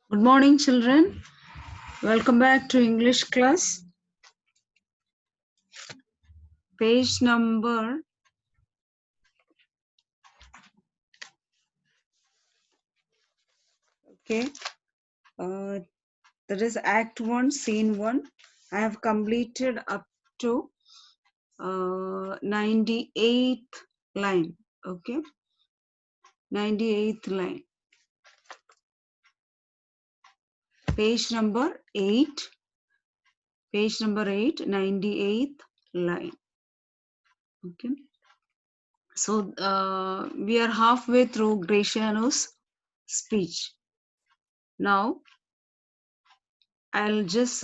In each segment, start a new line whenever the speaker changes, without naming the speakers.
Good morning, children. Welcome back to English class. Page number, okay, uh, that is Act 1, Scene 1. I have completed up to 98th line, okay, 98th line. Page number 8, 98th line, okay. So we are halfway through Graciano's speech. Now I'll just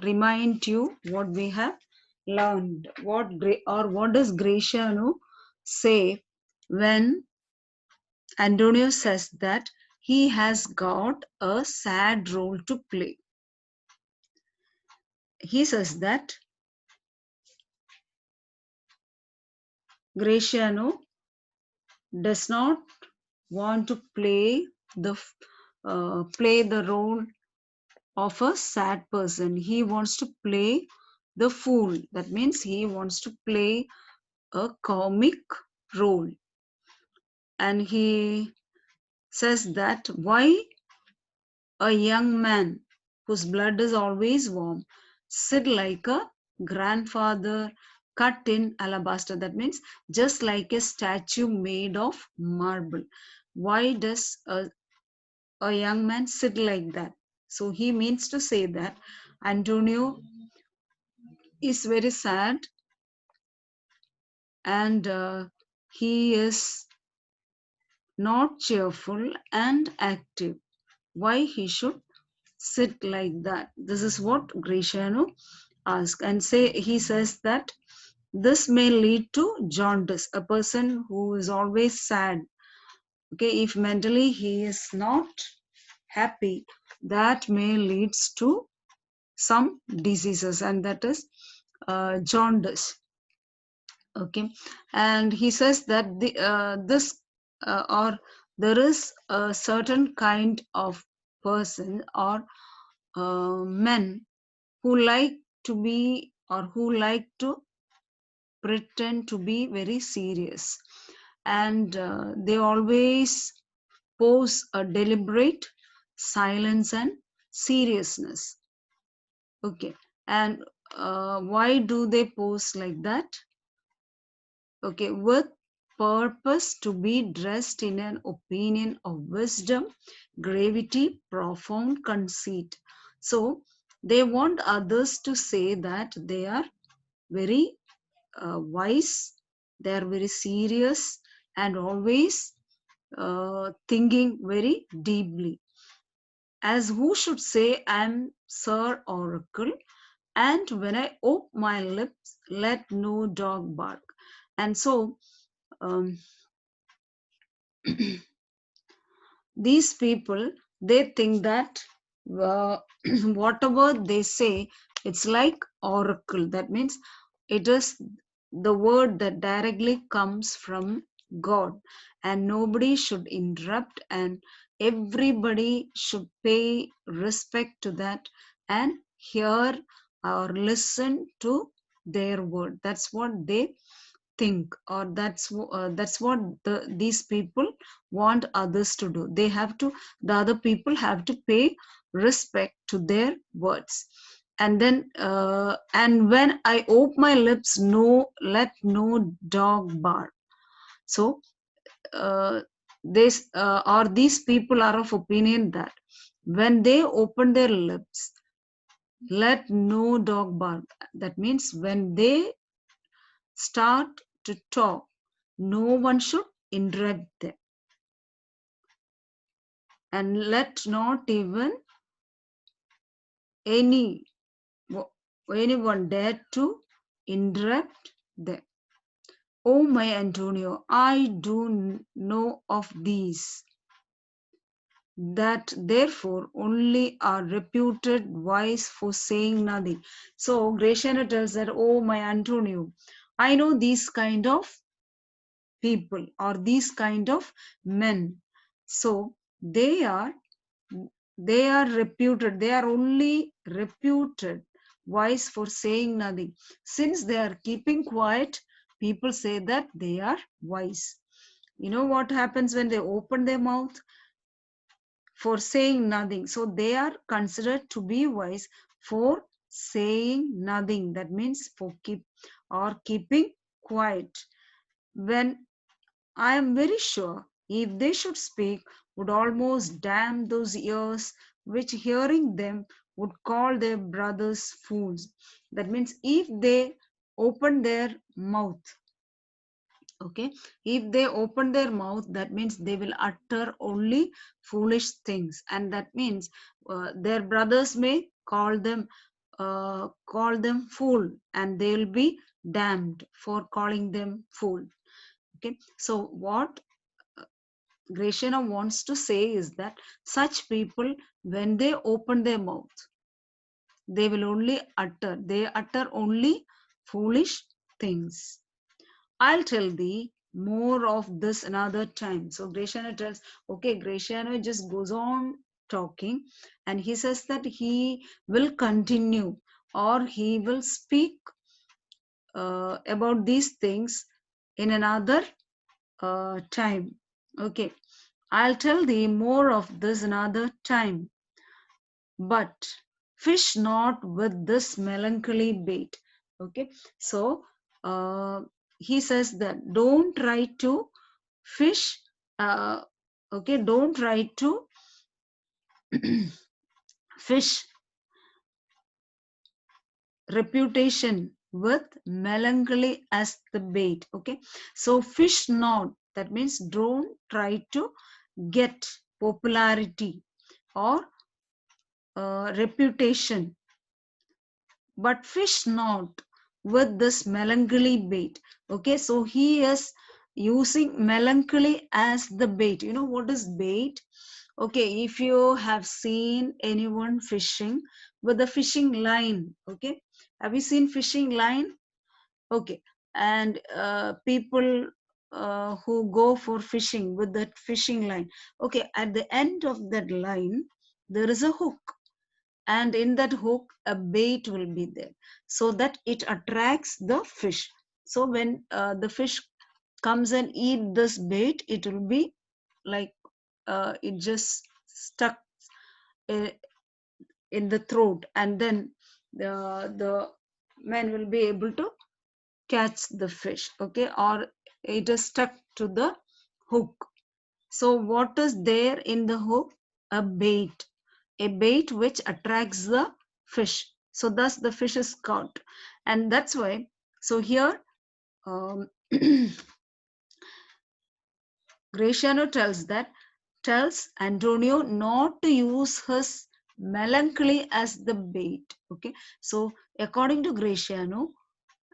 remind you what we have learned. What does Graciano say when Antonio says that he has got a sad role to play? He says that Graciano does not want to play the role of a sad person. He wants to play the fool. That means he wants to play a comic role. And he says that why a young man whose blood is always warm sit like a grandfather cut in alabaster. That means just like a statue made of marble. Why does a young man sit like that? So he means to say that Antonio is very sad and he is not cheerful and active. Why he should sit like that? This is what Graciano asks. And he says that this may lead to jaundice, a person who is always sad. Okay, if mentally he is not happy, that may leads to some diseases, and that is jaundice. Okay, and he says that there is a certain kind of person or men who like to be or who like to pretend to be very serious, and they always pose a deliberate silence and seriousness. Okay, and why do they pose like that? Okay, with purpose to be dressed in an opinion of wisdom, gravity, profound conceit. So they want others to say that they are very wise, they are very serious, and always thinking very deeply. As who should say, I am Sir Oracle, and when I open my lips, let no dog bark. And so um, these people, they think that uh, whatever they say, it's like oracle. That means it is the word that directly comes from God, and nobody should interrupt, and everybody should pay respect to that and hear or listen to their word. That's what they think, or that's what these people want others to do. The other people have to pay respect to their words. And then and when I open my lips, let no dog bark. So these people are of opinion that when they open their lips, let no dog bark. That means when they start to talk, no one should interrupt them, and let not even any anyone dare to interrupt them. Oh, my Antonio, I do know of these, that therefore only are reputed wise for saying nothing. So Graciano tells that, oh, my Antonio, I know these kind of people or these kind of men. So they are They are reputed, they are only reputed wise for saying nothing. Since they are keeping quiet, people say that they are wise. You know what happens when they open their mouth? For saying nothing. So they are considered to be wise for saying nothing. That means for keeping quiet. When I am very sure if they should speak, would almost damn those ears which hearing them would call their brothers fools. That means if they open their mouth, okay, if they open their mouth, that means they will utter only foolish things, and that means their brothers may call them fool, and they will be damned for calling them fool. Okay, so what Gratiana wants to say is that such people, when they open their mouth, they utter only foolish things. I'll tell thee more of this another time. So Gratiano tells, okay, Gratiano just goes on talking, and he says that he will continue, or he will speak about these things in another time. Okay, I'll tell thee more of this another time, but fish not with this melancholy bait. Okay, so uh, he says that don't try to fish, uh, okay, don't try to fish reputation with melancholy as the bait. Okay, so fish not, that means don't try to get popularity or reputation, but fish not with this melancholy bait. Okay, so he is using melancholy as the bait. You know what is bait? Okay, if you have seen anyone fishing with a fishing line, okay, have you seen fishing line? Okay, and people who go for fishing with that fishing line, okay, at the end of that line there is a hook, and in that hook a bait will be there, so that it attracts the fish. So when the fish comes and eat this bait, it will be like it just stuck uh, in the throat, and then the man will be able to catch the fish, okay, or it is stuck to the hook. So what is there in the hook? A bait, a bait which attracts the fish. So thus the fish is caught, and that's why. So here um, Graciano tells Antonio not to use his melancholy as the bait. Okay, so according to Graciano,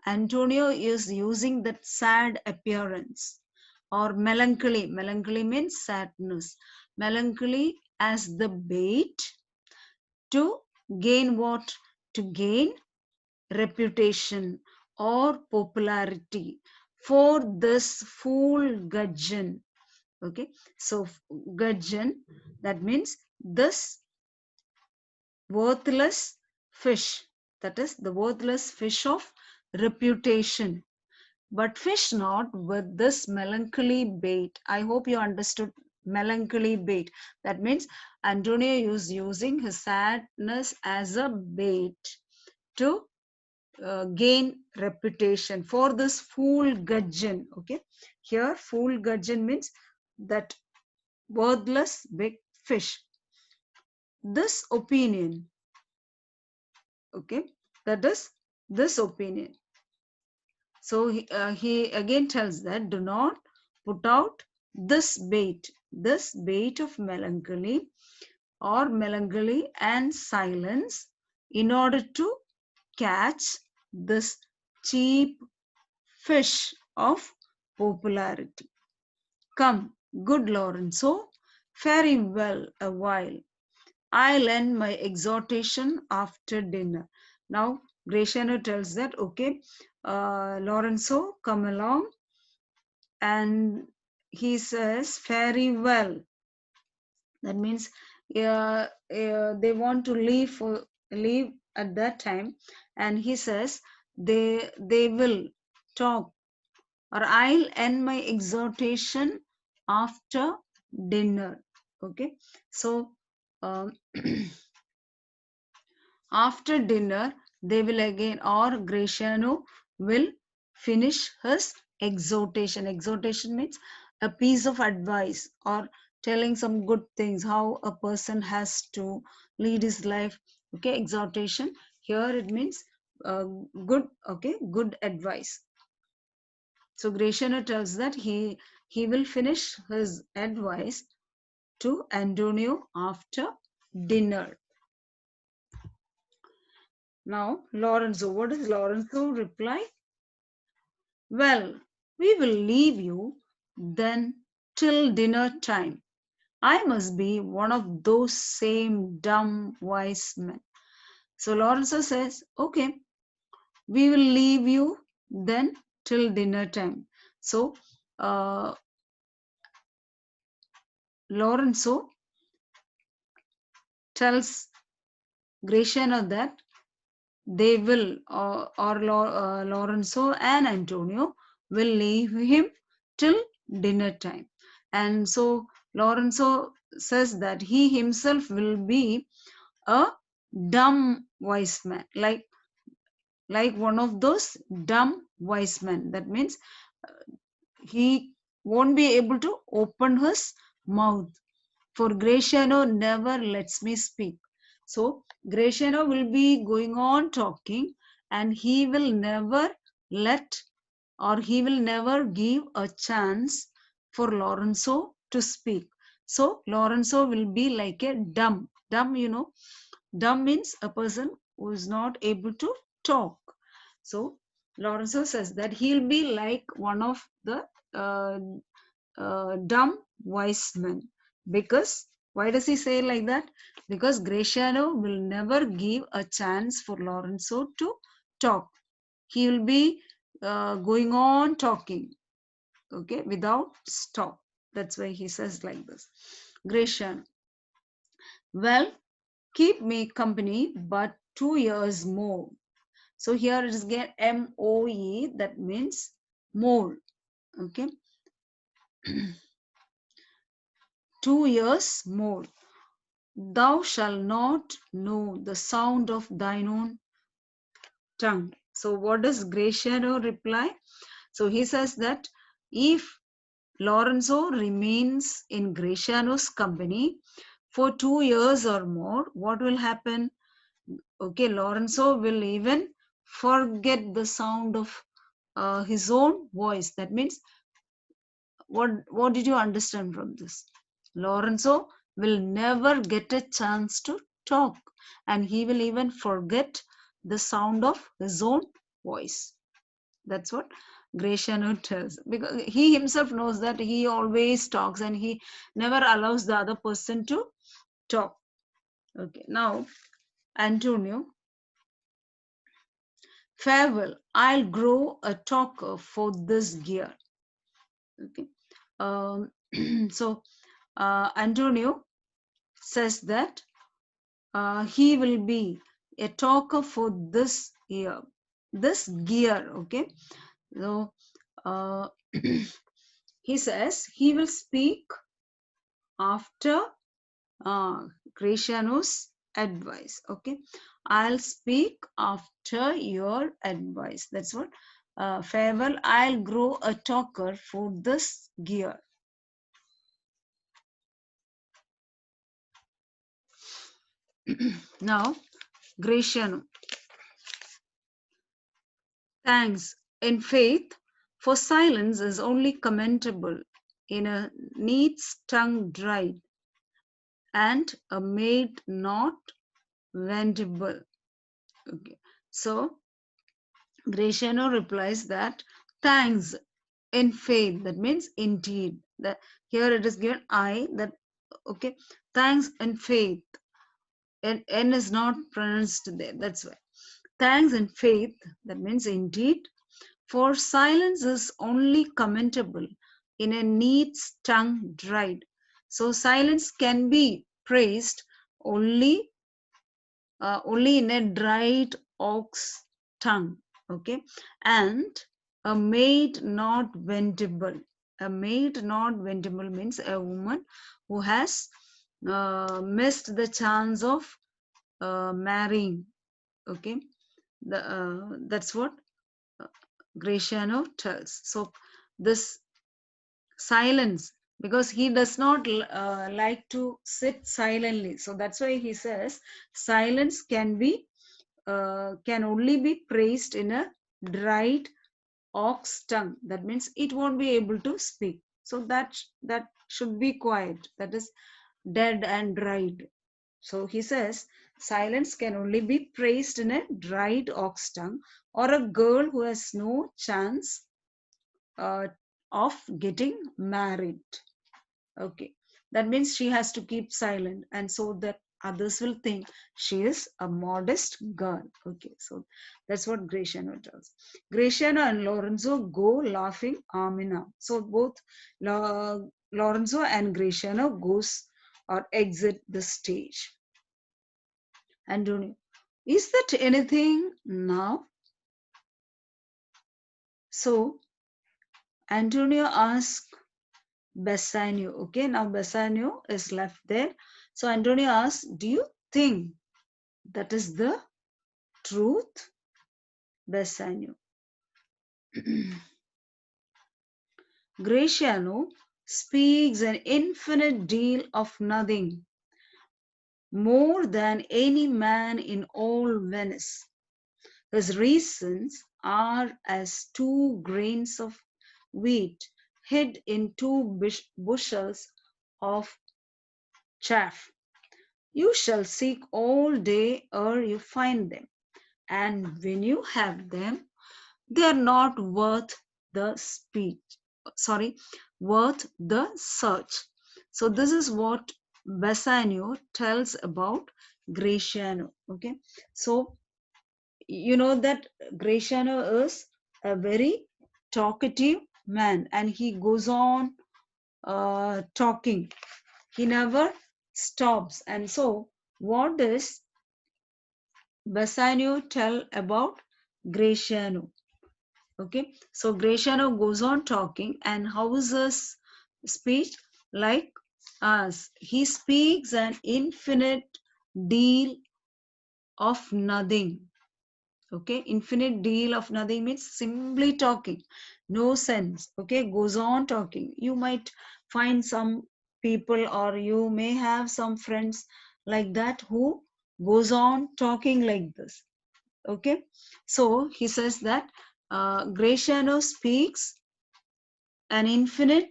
Antonio is using that sad appearance or melancholy. Melancholy means sadness. Melancholy as the bait to gain what? To gain reputation or popularity for this fool gudgeon. Okay, so gudgeon, that means this worthless fish, that is the worthless fish of reputation, but fish not with this melancholy bait. I hope you understood melancholy bait. That means Antonio is using his sadness as a bait to gain reputation for this fool gudgeon. Okay, here fool gudgeon means that worthless big fish. This opinion, okay, that is this opinion. So he again tells that do not put out this bait of melancholy or melancholy and silence in order to catch this cheap fish of popularity. Come, good Lorenzo, very well a while. I'll end my exhortation after dinner. Now, Graciano tells that, okay, Lorenzo, come along. And he says, very well. That means they want to leave at that time, and he says they will talk, or I'll end my exhortation after dinner. Okay, so um, after dinner they will again, or Graciano will finish his exhortation. Exhortation means a piece of advice or telling some good things, how a person has to lead his life. Okay, exhortation here it means good, okay, good advice. So Graciano tells that he will finish his advice to Antonio after dinner. Now Lorenzo, what does Lorenzo reply? Well, we will leave you then till dinner time. I must be one of those same dumb wise men. So Lorenzo says, okay, we will leave you then till dinner time. So Lorenzo tells Graciano that they will, Lorenzo and Antonio will leave him till dinner time. And so Lorenzo says that he himself will be a dumb wise man, like one of those dumb wise men. That means he won't be able to open his mouth, for Graciano never lets me speak. So Graciano will be going on talking, and he will never let, or he will never give a chance for Lorenzo to speak. So Lorenzo will be like a dumb. Dumb, dumb means a person who is not able to talk. So Lorenzo says that he'll be like one of the uh, dumb wise men. Because why does he say like that? Because Graciano will never give a chance for Lorenzo to talk. He will be going on talking, okay, without stop. That's why he says like this. Graciano, well, keep me company but 2 years more. So here it is again MOE, that means more. Okay, 2 years more. Thou shalt not know the sound of thine own tongue. So what does Graciano reply? So he says that if Lorenzo remains in Graciano's company for 2 years or more, what will happen? Okay, Lorenzo will even forget the sound of his own voice. That means, what did you understand from this? Lorenzo will never get a chance to talk, and he will even forget the sound of his own voice. That's what Graciano tells, because he himself knows that he always talks and he never allows the other person to talk. Okay, now Antonio, farewell, I'll grow a talker for this gear. Okay, so Antonio says that he will be a talker for this year, this gear. Okay, so he says he will speak after Graciano's advice. Okay, I'll speak after your advice. That's what. Farewell, I'll grow a talker for this gear. Now, Graciano, thanks. In faith, for silence is only commendable in a neat's tongue dried, and a maid not vendible. Okay. So Graciano replies that thanks in faith, that means indeed. That here it is given I, that okay, thanks in faith. And N is not pronounced there. That's why. Thanks in faith, that means indeed. For silence is only commendable in a neat's tongue dried. So silence can be praised only in a dried ox tongue. Okay, and a maid not vendible. A maid not vendible means a woman who has missed the chance of marrying. Okay, that's what Graciano tells. So this silence, because he does not like to sit silently, so that's why he says silence can only be praised in a dried ox tongue. That means it won't be able to speak. So that should be quiet. That is dead and dried. So he says silence can only be praised in a dried ox tongue, or a girl who has no chance uh, of getting married. Okay, that means she has to keep silent, and so that others will think she is a modest girl. Okay, so that's what Graciano does. Graciano and Lorenzo go laughing arm in arm. So both Lorenzo and Graciano goes or exit the stage. Antonio, is that anything now? So Antonio asks Bassanio. Okay, now Bassanio is left there. So Antonio asks, do you think that is the truth? Bassanio. Graciano speaks an infinite deal of nothing, more than any man in all Venice. His reasons are as 2 grains of wheat hid in 2 bushels of chaff. You shall seek all day ere you find them, and when you have them, they are not worth the worth the search. So this is what Bassanio tells about Graciano. Okay, so you know that Graciano is a very talkative man, and he goes on talking. He never stops. And so what does Bassanio tell about Graciano? Okay, so Graciano goes on talking, and how is his speech? Like us, he speaks an infinite deal of nothing. Okay, infinite deal of nothing means simply talking, no sense. Okay, goes on talking. You might find some people, or you may have some friends like that who goes on talking like this. Okay, so he says that Graciano speaks an infinite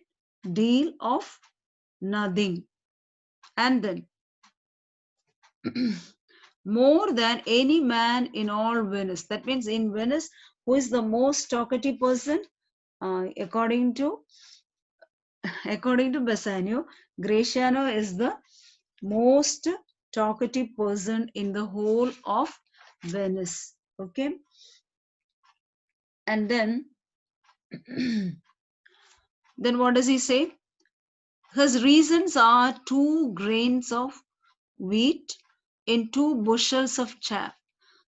deal of nothing, and then more than any man in all Venice. That means in Venice, who is the most talkative person? According to Bassanio, Graciano is the most talkative person in the whole of Venice. Okay, and then then what does he say? His reasons are 2 grains of wheat in 2 bushels of chaff.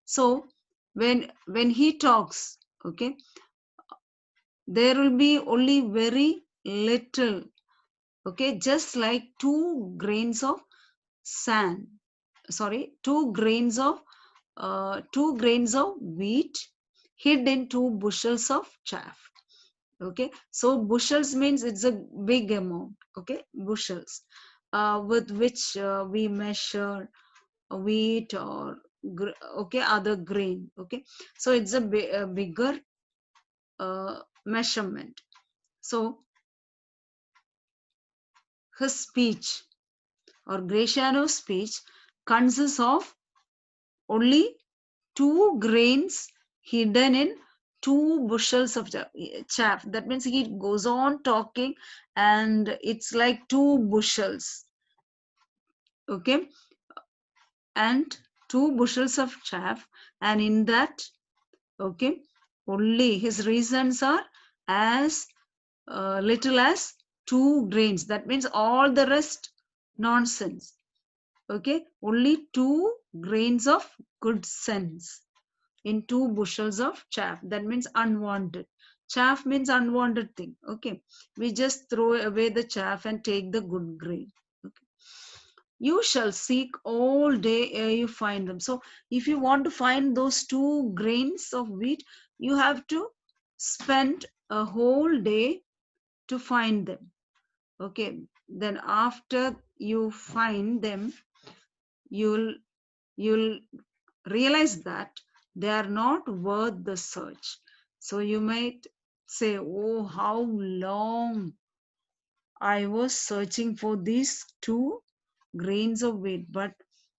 So when he talks, okay, there will be only very little, okay, just like 2 grains of sand. Sorry, 2 grains of wheat hid in 2 bushels of chaff. Okay, so bushels means it's a big amount. Okay, bushels with which we measure wheat or okay, other grain. Okay, so it's a bigger measurement. So his speech, or Graciano's speech, consists of only 2 grains hidden in 2 bushels of chaff. That means he goes on talking, and it's like 2 bushels. Okay, and 2 bushels of chaff, and in that, okay, only his reasons are as little as 2 grains. That means all the rest nonsense. Okay, only 2 grains of good sense in 2 bushels of chaff. That means unwanted. Chaff means unwanted thing. Okay, we just throw away the chaff and take the good grain. Okay. You shall seek all day ere you find them. So if you want to find those 2 grains of wheat, you have to spend a whole day to find them. Okay, then after you find them, you'll you'll realize that they are not worth the search. So you might say, oh, how long I was searching for these 2 grains of wheat, but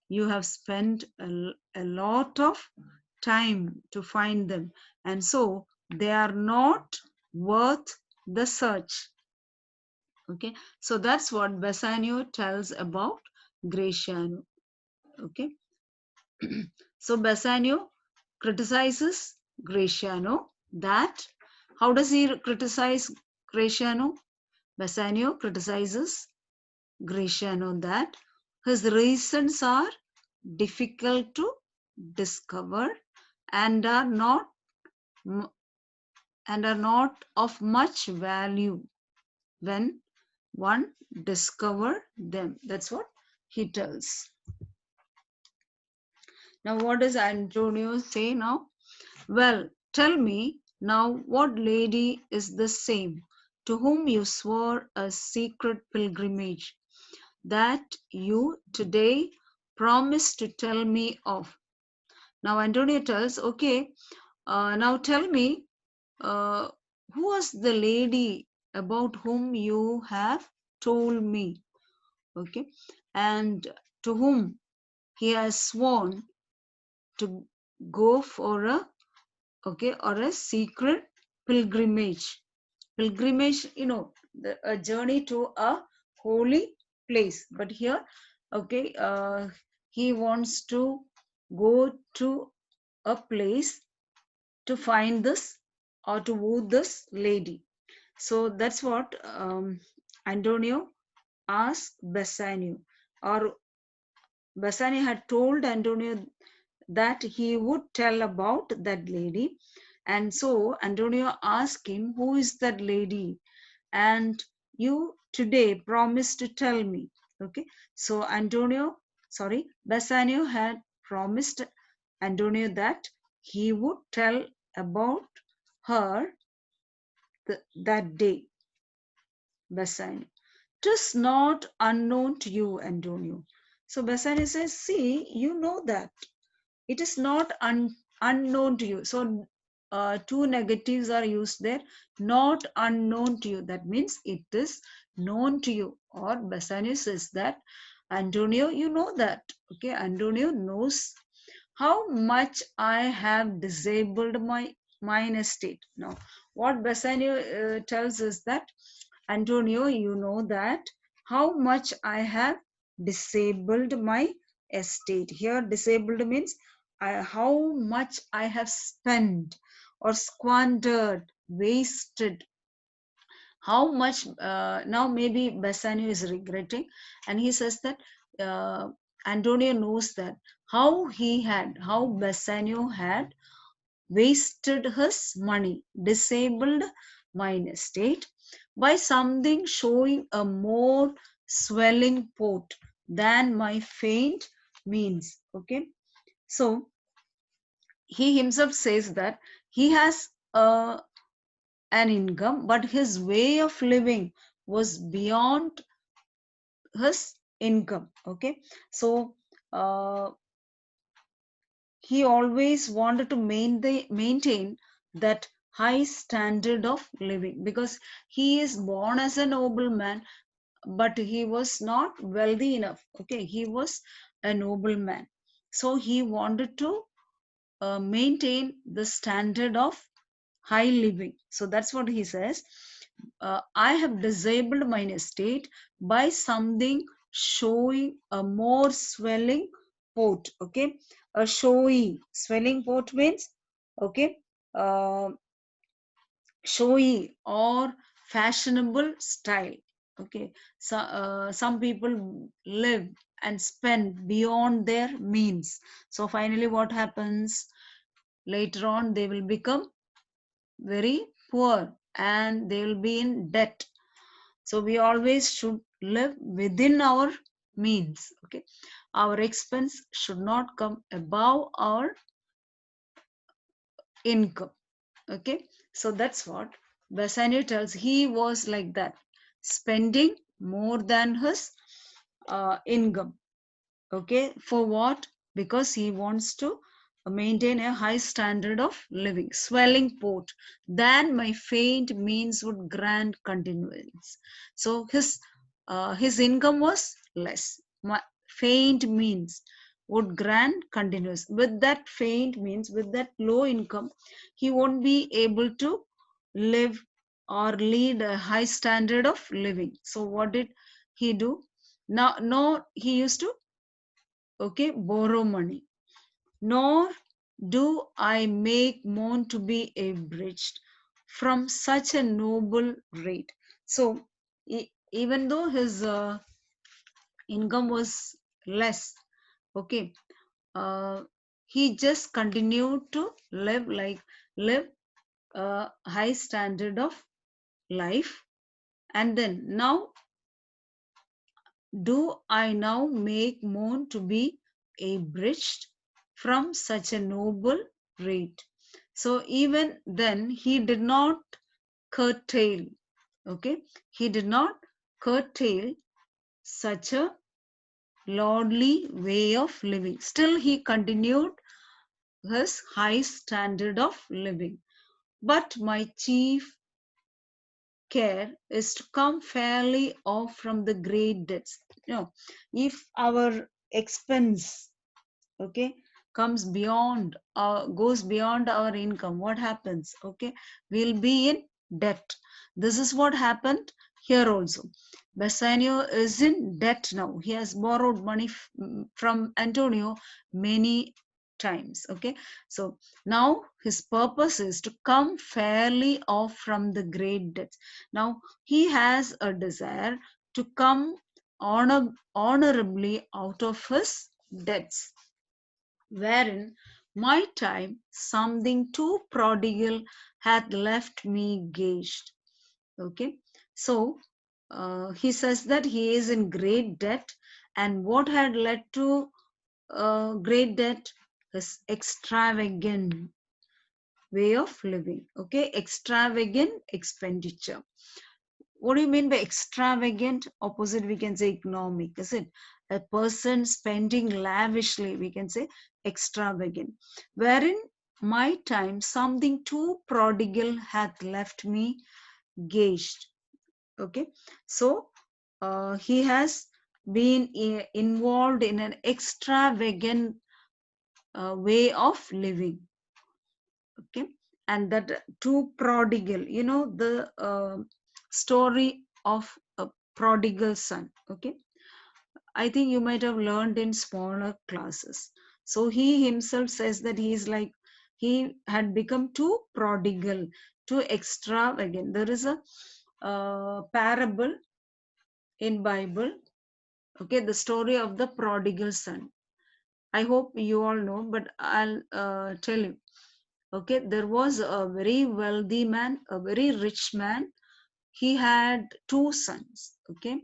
you have spent a lot of time to find them, and so they are not worth the search. Okay, so that's what Bassanio tells about Graciano. Okay, so Bassanio criticizes Graciano that, how does he criticize Graciano? Bassanio criticizes Graciano that his reasons are difficult to discover and are not of much value when one discover them. That's what he tells. Now, what does Antonio say now? Well, tell me now, what lady is the same to whom you swore a secret pilgrimage that you today promised to tell me of? Now, Antonio tells, okay, now tell me, uh, who was the lady about whom you have told me? Okay, and to whom he has sworn to go for a, okay, or a secret pilgrimage. Pilgrimage, a journey to a holy place. But here, okay, he wants to go to a place to find this or to woo this lady. So that's what Antonio asked Bassanio, or Bassanio had told Antonio that he would tell about that lady. And so Antonio asked him, who is that lady? And you today promised to tell me. Okay. So Bassanio had promised Antonio that he would tell about her that day. Bassanio. "'Tis not unknown to you, Antonio." So Bassanio says, see, you know that. It is not unknown to you. So 2 negatives are used there. Not unknown to you. That means it is known to you. Or Bassanio says that, Antonio, you know that. Okay, Antonio knows how much I have disabled my mine estate. Now, what Bassanio tells is that, Antonio, you know that how much I have disabled my estate. Here, disabled means how much I have spent or squandered, wasted. How much, now maybe Bassanio is regretting, and he says that Antonio knows that how Bassanio had wasted his money, disabled mine estate by something showing a more swelling port than my faint means. Okay, so he himself says that he has an income, but his way of living was beyond his income. Okay, so uh, he always wanted to maintain that high standard of living, because he is born as a nobleman, but he was not wealthy enough. Okay, he was a nobleman, so he wanted to maintain the standard of high living. So that's what he says. I have disabled mine estate by something showing a more swelling port. Okay, a showy swelling port means, okay, uh, showy or fashionable style. Okay, so some people live and spend beyond their means. So finally what happens? Later on they will become very poor and they will be in debt. So we always should live within our means. Okay, our expense should not come above our income. Okay, so that's what Bassanio tells. He was like that, spending more than his income. Okay, for what? Because he wants to maintain a high standard of living. Swelling port, than my faint means would grant continuance. So his income was less. My faint means would grant continuous. With that faint means, with that low income, he won't be able to live or lead a high standard of living. So what did he do? Now, no, he used to, okay, borrow money. Nor do I make moan to be abridged from such a noble rate. So even though his income was less, okay, uh, he just continued to live a high standard of life. And then now, do I now make moan to be abridged from such a noble rate? So even then, he did not curtail, okay? He did not curtail such a lordly way of living. Still, he continued his high standard of living. But my chief care is to come fairly off from the great debts. You know, if our expense, okay, comes beyond, goes beyond our income, what happens? Okay, we'll be in debt. This is what happened here also. Bassanio is in debt now. He has borrowed money from Antonio many times. Okay, so now his purpose is to come fairly off from the great debts. Now he has a desire to come honorably out of his debts, wherein my time something too prodigal hath left me gauged. Okay, so he says that he is in great debt, and what had led to great debt is extravagant way of living. Okay, extravagant expenditure. What do you mean by extravagant? Opposite, we can say economic, is it? A person spending lavishly, we can say extravagant. Wherein my time something too prodigal hath left me gauged. Okay, so he has been involved in an extravagant way of living. Okay, and that too prodigal, you know, the story of a prodigal son. Okay, I think you might have learned in smaller classes. So he himself says that he is like, he had become too prodigal, too extravagant. There is a parable in Bible, okay, the story of the prodigal son. I hope you all know, but I'll tell you. Okay, there was a very wealthy man, a very rich man. He had two sons. Okay,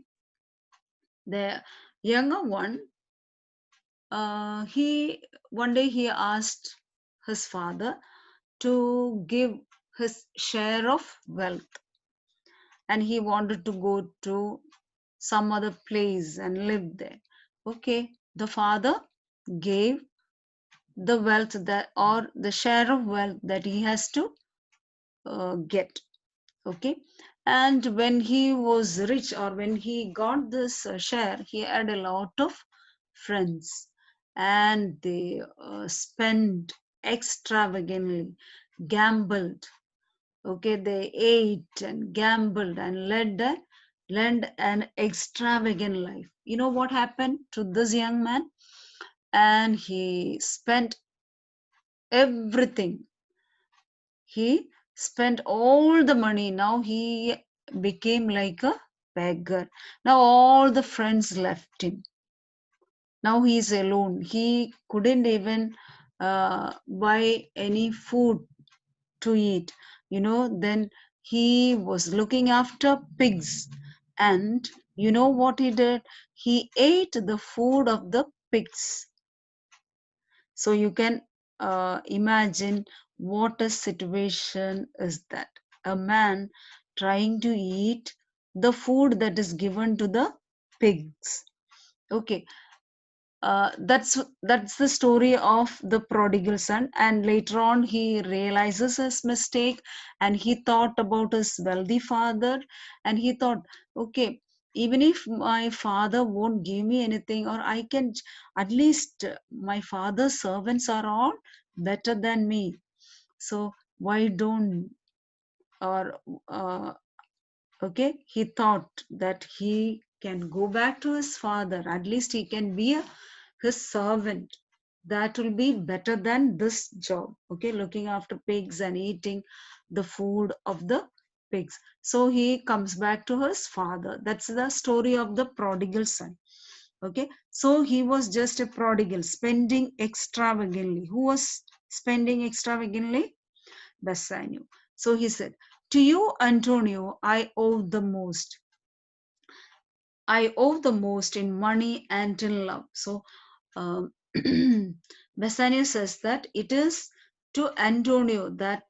the younger one, he one day he asked his father to give his share of wealth, and he wanted to go to some other place and live there. Okay, the father gave the wealth that, or the share of wealth that he has to get. Okay, and when he was rich, or when he got this share, he had a lot of friends, and they spent extravagantly, gambled. Okay, they ate and gambled and led an extravagant life. You know what happened to this young man? And he spent everything. He spent all the money. Now he became like a beggar. Now all the friends left him. Now he is alone. He couldn't even buy any food to eat, then he was looking after pigs. And you know what he did? He ate the food of the pigs. So you can imagine what a situation is that. A man trying to eat the food that is given to the pigs. Okay, that's the story of the prodigal son. And later on he realizes his mistake, and he thought about his wealthy father, and he thought, okay, even if my father won't give me anything, or I can at least my father's servants are all better than me, so why don't, or okay, he thought that he can go back to his father, at least he can be his servant. That will be better than this job, okay, looking after pigs and eating the food of the pigs. So he comes back to his father. That's the story of the prodigal son. Okay, so he was just a prodigal, spending extravagantly. Who was spending extravagantly? Bassanio. So he said, to you, Antonio, I owe the most in money and in love. So um, Bassanio says that it is to Antonio, that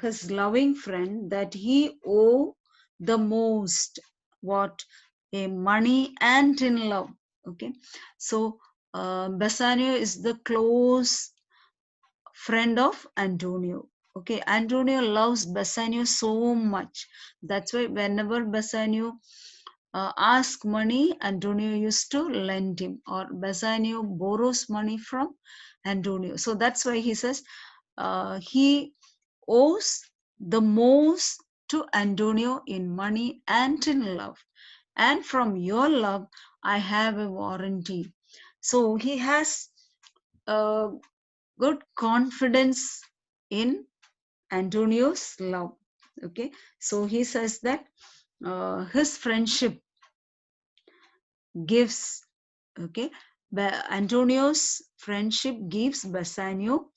his loving friend, that he owe the most, what, in money and in love. Okay, so Bassanio is the close friend of Antonio. Okay, Antonio loves Bassanio so much. That's why whenever Bassanio asks money, Antonio used to lend him, or Bassanio borrows money from Antonio. So that's why he says he owes the most to Antonio in money and in love. And from your love, I have a warranty. So he has uh, good confidence in Antonio's love. Okay, so he says that his friendship gives, okay, Antonio's friendship gives Bassanio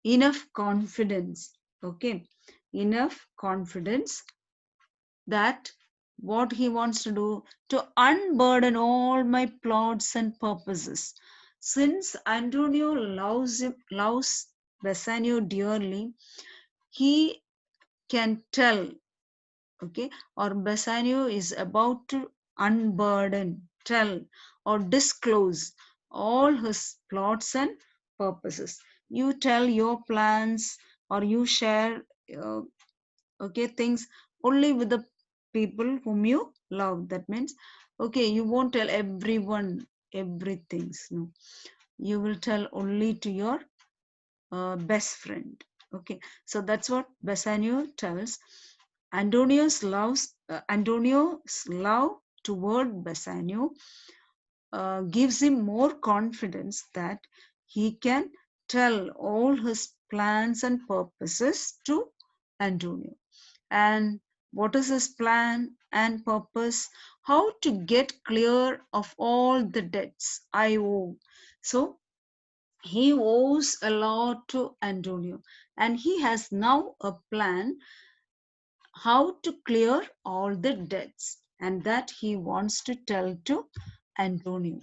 enough confidence, okay, enough confidence that what he wants to do, to unburden all my plots and purposes. Since Antonio loves Bassanio dearly, he can tell, okay, or Bassanio is about to unburden, tell, or disclose all his plots and purposes. You tell your plans, or you share uh, okay, things only with the people whom you love. That means, okay, you won't tell everyone everything. No, you will tell only to your best friend. Okay, so that's what Bassanio tells. Antonio's love toward Bassanio gives him more confidence that he can tell all his plans and purposes to Antonio. And what is his plan and purpose? How to get clear of all the debts I owe. So he owes a lot to Antonio, and he has now a plan how to clear all the debts, and that he wants to tell to Antonio.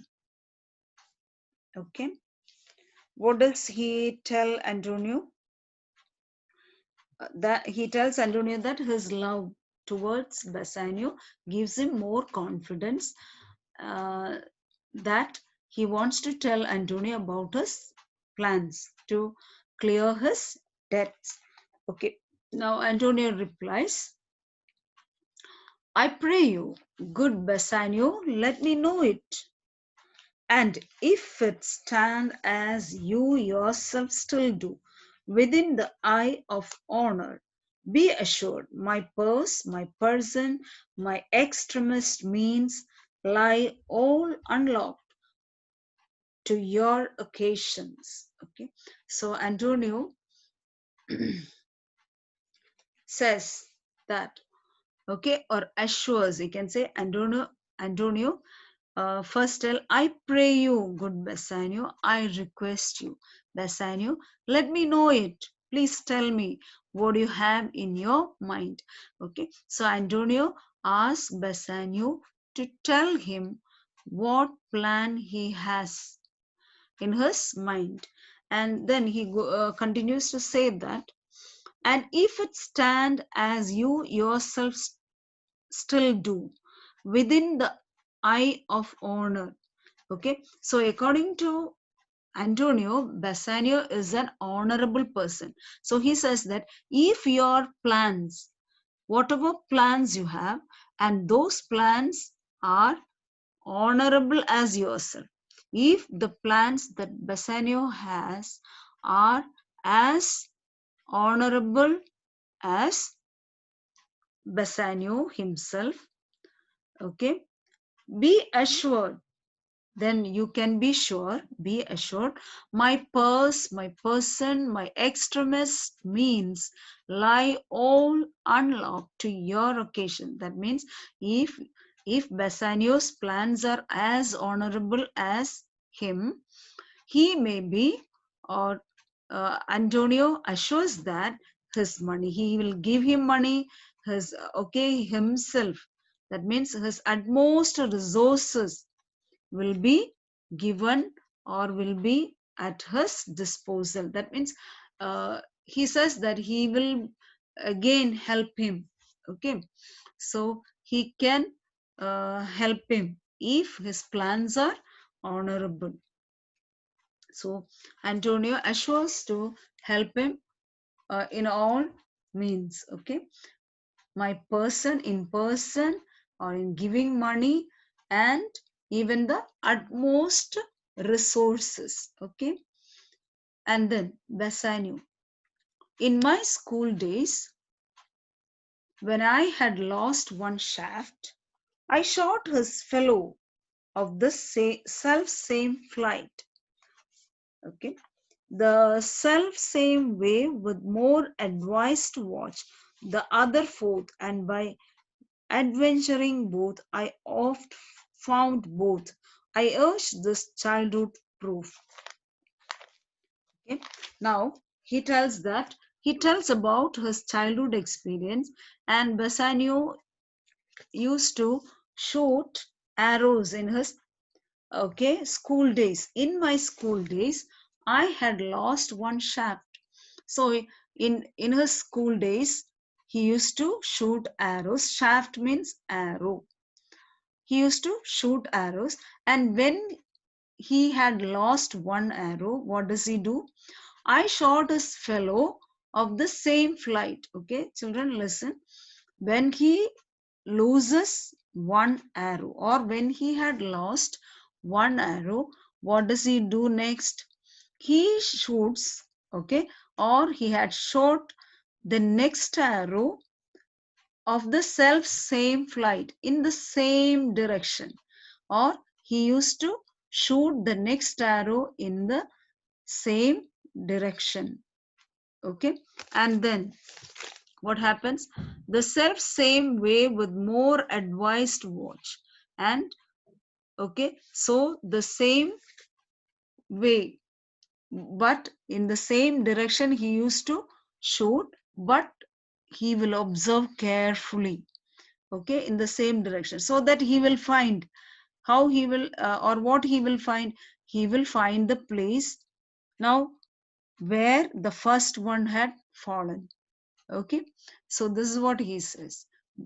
Okay, what does he tell Antonio? That he tells Antonio that his love towards Bassanio gives him more confidence, uh, that he wants to tell Antonio about his plans to clear his debts. Okay, now Antonio replies, I pray you, good Bassanio, let me know it. And if it stand as you yourself still do, within the eye of honor, be assured my purse, my person, my extremist means lie all unlocked to your occasions. Okay, so Antonio says that, okay, or assures, you can say Antonio first tell, I pray you, good Bassanio, I request you, Bassanio, let me know it. Please tell me what you have in your mind. Okay, so Antonio asks Bassanio to tell him what plan he has in his mind. And then he continues to say that, and if it stand as you yourself still do, within the eye of honor. Okay, so according to Antonio, Bassanio is an honorable person. So he says that if your plans, whatever plans you have, and those plans are honorable as yourself, if the plans that Bassanio has are as honorable as Bassanio himself, okay, be assured, then you can be assured, my purse, my person, my extremist means lie all unlocked to your occasion. That means if Bassanio's plans are as honorable as him, he may be, or Antonio assures that his money, he will give him money, his, okay, himself. That means his utmost resources will be given or will be at his disposal. That means he says that he will again help him. Okay, so he can help him if his plans are honorable. So Antonio assures to help him in all means. Okay, my person, in person, or in giving money, and even the utmost resources. Okay, and then Bassanio, in my school days, when I had lost one shaft, I shot his fellow of the self same flight. Okay, the self same way, with more advice to watch the other fourth, and by adventuring both, I oft found both. I urge this childhood proof. Okay. Now he tells about his childhood experience, and Bassanio used to shoot arrows in his, okay, school days. In my school days, I had lost one shaft. So in his school days, he used to shoot arrows. Shaft means arrow. He used to shoot arrows, and when he had lost one arrow, what does he do? I shot his fellow of the same flight. Okay, children, listen. When he loses one arrow, or when he had lost one arrow, what does he do next? He shoots, okay, or he had shot the next arrow of the self same flight in the same direction, or he used to shoot the next arrow in the same direction. Okay, and then what happens? The self same way, with more advised watch. And okay, so the same way, but in the same direction he used to shoot, but he will observe carefully, okay, in the same direction, so that he will find how he will, or what he will find. He will find the place now where the first one had fallen. Okay, so this is what he says.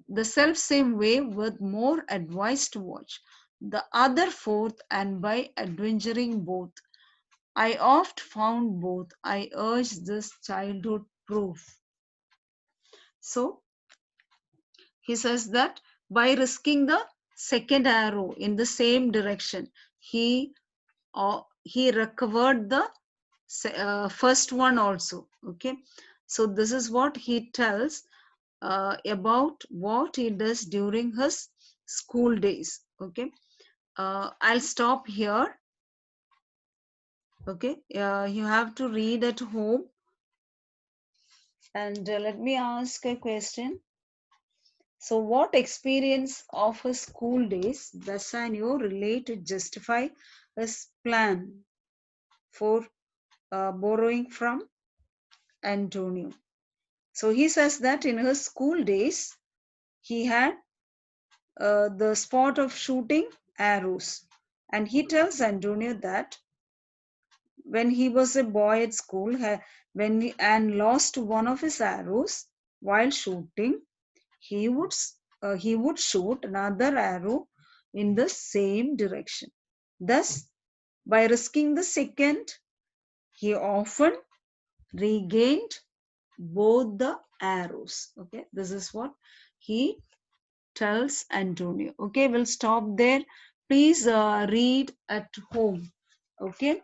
The self same way, with more advice to watch the other fourth, and by adventuring both, I oft found both. I urge this childhood proof. So he says that by risking the second arrow in the same direction, he recovered the first one also. Okay, so this is what he tells about what he does during his school days. Okay, I'll stop here. Okay, you have to read at home. And let me ask a question. So, what experience of his school days Bassanio relate to justify his plan for borrowing from Antonio? So, he says that in his school days, he had the sport of shooting arrows. And he tells Antonio that when he was a boy at school, and lost one of his arrows while shooting, he would he would shoot another arrow in the same direction. Thus, by risking the second, he often regained both the arrows. Okay, this is what he tells Antonio. Okay, we'll stop there. Please read at home. Okay,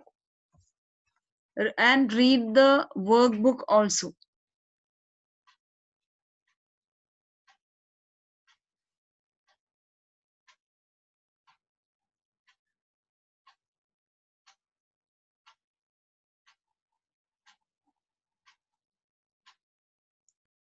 and read the workbook also.